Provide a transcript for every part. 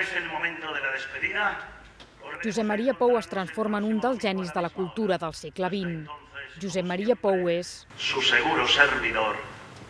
es el momento de la despedida. Josep Maria Pou es transforma en un dels genis de la cultura del segle XX. Josep Maria Pou és Su seguro servidor,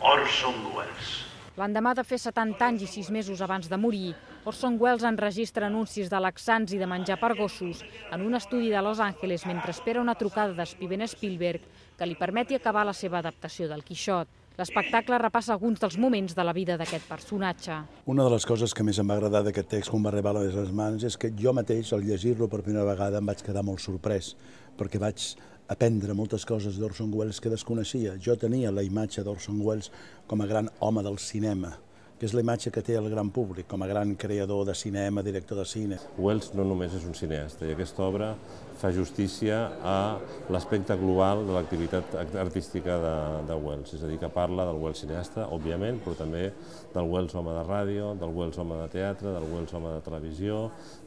Orson Welles. l'endemà de fer 70 anys i 6 mesos abans de morir, Orson Welles enregistra anuncis de laxants i de menjar per gossos en un estudi de Los Angeles mentre espera una trucada de Steven Spielberg que li permeti acabar la seva adaptació del Quixot. L'espectacle repassa alguns dels moments de la vida d'aquest personatge. Una de les coses que més em va agradar d'aquest text quan va arribar a les mans és que jo mateix, al llegir-lo per primera vegada, em vaig quedar molt sorprès, perquè vaig aprendre moltes coses d'Orson Welles que desconeixia. Jo tenia la imatge d'Orson Welles com a gran home del cinema, que és la imatge que té el gran públic, com a gran creador de cinema, director de cine. Welles no només és un cineasta, i aquesta obra fa justícia a l'aspecte global de l'activitat artística de Welles, és a dir, que parla del Welles cineasta, òbviament, però també del Welles home de ràdio, del Welles home de teatre, del Welles home de televisió,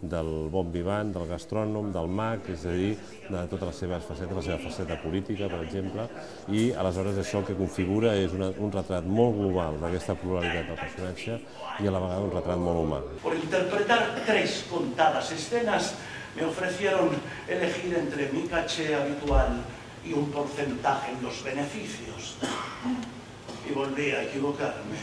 del bon vivant, del gastrònom, del mag, és a dir, de totes les seves facetes, la seva faceta política, per exemple, i aleshores això el que configura és un retrat molt global d'aquesta pluralitat del personatge i a la vegada un retrat molt humà. Por interpretar 3 contadas escenas, me ofrecieron elegir entre mi caché habitual y un porcentaje en los beneficios. Y volví a equivocarme.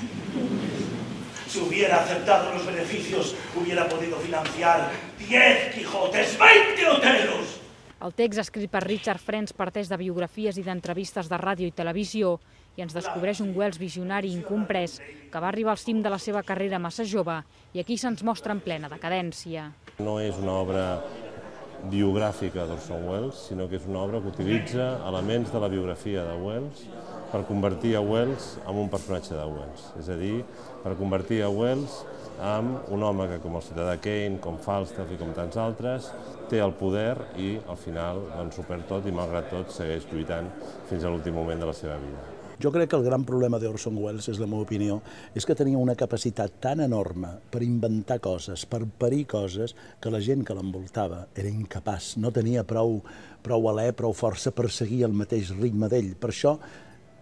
Si hubiera aceptado los beneficios, hubiera podido financiar 10 Quijotes, 20 Otelos. El text escrit per Richard Friends parteix de biografies i d'entrevistes de ràdio i televisió i ens descobreix un Welles visionari incomprès que va arribar al cim de la seva carrera massa jove i aquí se'ns mostra en plena decadència. No és una obra biogràfica d'Orson Welles, sinó que és una obra que utilitza elements de la biografia de Welles per convertir a Welles en un personatge de Welles. És a dir, per convertir a Welles en un home que, com el ciutadà Kane, com Falstaff i com tants altres, té el poder i, al final, ho perd tot i, malgrat tot, segueix lluitant fins a l'últim moment de la seva vida. Jo crec que el gran problema d'Orson Welles, és la meva opinió, és que tenia una capacitat tan enorme per inventar coses, per parir coses, que la gent que l'envoltava era incapaç, no tenia prou alè, prou força per seguir el mateix ritme d'ell. Per això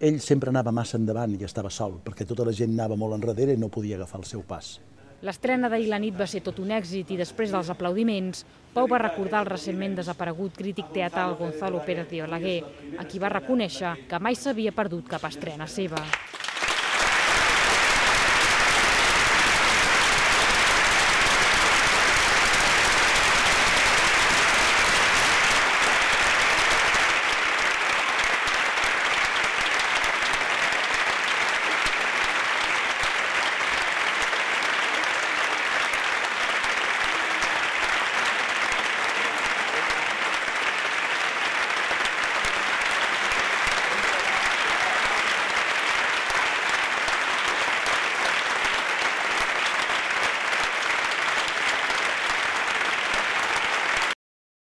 ell sempre anava massa endavant i estava sol, perquè tota la gent anava molt enrere i no podia agafar el seu pas. L'estrena d'ahir la nit va ser tot un èxit i després dels aplaudiments, Pou va recordar el recentment desaparegut crític teatral Gonzalo Pérez de Olaguer, a qui va reconèixer que mai s'havia perdut cap estrena seva.